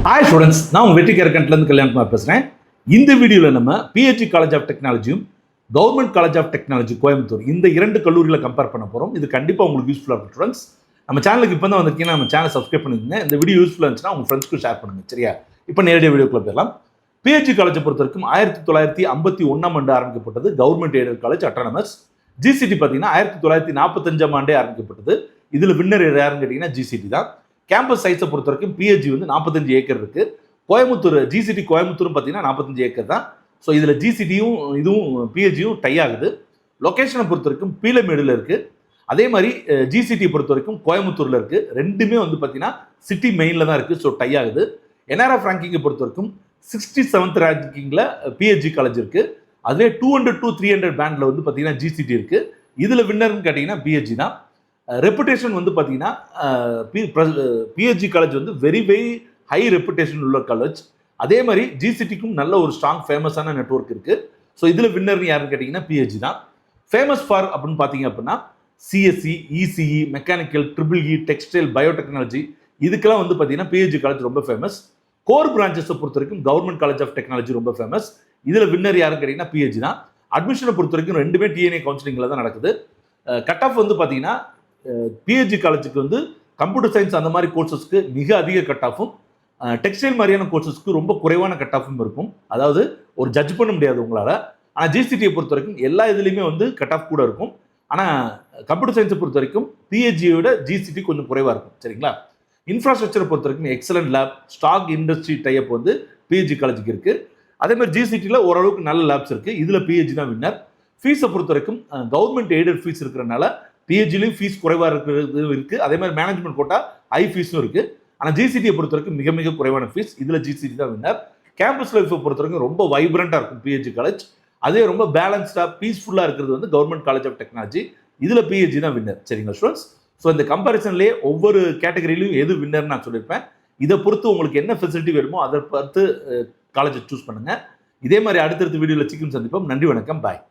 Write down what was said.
Hi students, நான் உங்கள் வெற்றி கேரக்கண்ட்லேருந்து கல்யாணகுமார் பேசுகிறேன். இந்த வீடியோவில் நம்ம பிஹெச்சி காலேஜ் ஆஃப் டெக்னாலஜியும் government college of technology Coimbatore இந்த இரண்டு கல்லூரியில் கம்பேர் பண்ண போகிறோம். இது கண்டிப்பாக உங்களுக்கு யூஸ்ஃபுல்லாக இருக்கும் ஸ்டூடெண்ட்ஸ். நம்ம சேனலுக்கு இப்போ தான் வந்திருக்கீங்கன்னா நம்ம சேனல் சப்ஸ்கிரைப் பண்ணிக்கோங்க. இந்த வீடியோ யூஸ்ஃபுல்லாக இருந்துச்சுன்னா உங்கள் ஃப்ரெண்ட்ஸ்க்கு ஷேர் பண்ணுங்கள். சரியா? இப்போ நேரடியாக வீடியோக்குள்ள போயிடலாம். பிஹெச்சி காலேஜை பொறுத்த வரைக்கும் 1951 ஆரம்பிக்கப்பட்டது. Government aided college autonomous. GCT பார்த்தீங்கன்னா 1945 ஆரம்பிக்கப்பட்டது. இதில் வின்னர் யாருன்னு கேட்டிங்கன்னா ஜிசிடி தான். கேம்பஸ் சைஸை பொறுத்த வரைக்கும் பிஹெச்சி 45 ஏக்கர் இருக்கு. கோயம்புத்தூர் ஜிசிடி கோயம்புத்தூரும் பார்த்தீங்கன்னா 45 ஏக்கர் தான். ஸோ இதில் ஜிசிடியும் இதுவும் பிஹெச்சியும் டை ஆகுது. லொக்கேஷனை பொறுத்த வரைக்கும் பீலமேடில் இருக்கு. அதே மாதிரி ஜிசிடி பொறுத்த வரைக்கும் கோயம்புத்தூர்ல இருக்கு. ரெண்டுமே பார்த்தீங்கன்னா சிட்டி மெயினில் தான் இருக்கு. ஸோ டை ஆகுது. என்ஆர்எஃப் ரேங்கிங்கை பொறுத்த வரைக்கும் 67th ரேங்கிங்கில் பிஹெச்சி காலேஜ் இருக்கு. அதுவே 200 to 300 பேண்ட்ல பார்த்தீங்கன்னா ஜிசிடி இருக்கு. இதில் வின்னர்னு கேட்டிங்கன்னா பிஹெச்சி தான். ரெப்புடேஷன் பார்த்தீங்கன்னா PHC college very very high reputation உள்ள காலேஜ். அதே மாதிரி ஜிசிடிக்கும் நல்ல ஒரு ஸ்ட்ராங் ஃபேமஸான நெட்வொர்க் இருக்கு. ஸோ இதில் வின்னர்னு யாருன்னு கேட்டிங்கன்னா பிஹெச்சி தான். ஃபேமஸ் ஃபார் அப்படின்னு பார்த்தீங்க அப்படின்னா CSC, ECE, mechanical, triple E, textile, biotechnology இதுக்கெல்லாம் பார்த்தீங்கன்னா பிஹெச்சி காலேஜ் ரொம்ப ஃபேமஸ். கோர் பிரான்ச்சஸை பொறுத்த வரைக்கும் கவர்மெண்ட் காலேஜ் ஆஃப் டெக்னாலஜி ரொம்ப ஃபேமஸ். இதில் வின்னர் யாருன்னு கேட்டிங்கன்னா பிஹெச்சி தான். அட்மிஷனை பொறுத்த வரைக்கும் ரெண்டுமே டிஎன்ஏ கவுன்சிலிங்கில் தான் நடக்குது. கட் ஆஃப் பார்த்தீங்கன்னா பிஹெச்சி காலேஜுக்கு கம்ப்யூட்டர் சயின்ஸ் அந்த மாதிரி கோர்சஸ்க்கு மிக அதிக கட் ஆஃபும், டெக்ஸ்டைல் மாதிரியான கோர்சஸ்க்கு ரொம்ப குறைவான கட் ஆஃபும் இருக்கும். அதாவது ஒரு ஜட்ஜ் பண்ண முடியாது உங்களால். ஆனால் ஜிசிடியை பொறுத்த வரைக்கும் எல்லா இதுலேயுமே கட் ஆஃப் கூட இருக்கும். ஆனால் கம்ப்யூட்டர் சயின்ஸை பொறுத்த வரைக்கும் பிஹெச்சியோட ஜிசிடி கொஞ்சம் குறைவாக இருக்கும். சரிங்களா? இன்ஃப்ராஸ்ட்ரக்சரை பொறுத்த வரைக்கும் excellent lab, stock industry type PHC காலேஜுக்கு இருக்குது. அதே மாதிரி ஜிசிடியில் ஓரளவுக்கு நல்ல லேப்ஸ் இருக்குது. இதில் பிஹெச்சி தான் வின்னர். ஃபீஸை பொறுத்த வரைக்கும் கவர்மெண்ட் எய்டட் ஃபீஸ் இருக்கிறனால பிஹெச்சிலையும் ஃபீஸ் குறைவாக இருக்கிறது இருக்குது. அதே மாதிரி மேனேஜ்மெண்ட் கோட்டா ஹை ஃபீஸும் இருக்குது. ஆனால் ஜிசிடியை பொறுத்த வரைக்கும் மிக மிக குறைவான ஃபீஸ். இதில் ஜிசிடி தான் வின்னர். கேம்பஸ் லைஃப்பை பொறுத்த வரைக்கும் ரொம்ப வைப்ரண்ட்டாக இருக்கும் பிஹெச்சி காலேஜ். அதே ரொம்ப பேலன்ஸ்டாக பீஸ்ஃபுல்லாக இருக்கிறது கவர்மெண்ட் காலேஜ் ஆஃப் டெக்னாலஜி. இதில் பிஹெச்சி தான் வின்னர். சரிங்களா ஸ்டூடெண்ட்ஸ்? ஸோ இந்த கம்பேரிசன்லேயே ஒவ்வொரு கேட்டகரியிலையும் எது வின்னர்னு நான் சொல்லியிருப்பேன். இதை பொறுத்து உங்களுக்கு என்ன ஃபெசிலிட்டி வேணுமோ அதை பார்த்து காலேஜை சூஸ் பண்ணுங்கள். இதே மாதிரி அடுத்தடுத்த வீடியோவில் சீக்கிரம் சந்திப்போம். நன்றி, வணக்கம், பாய்.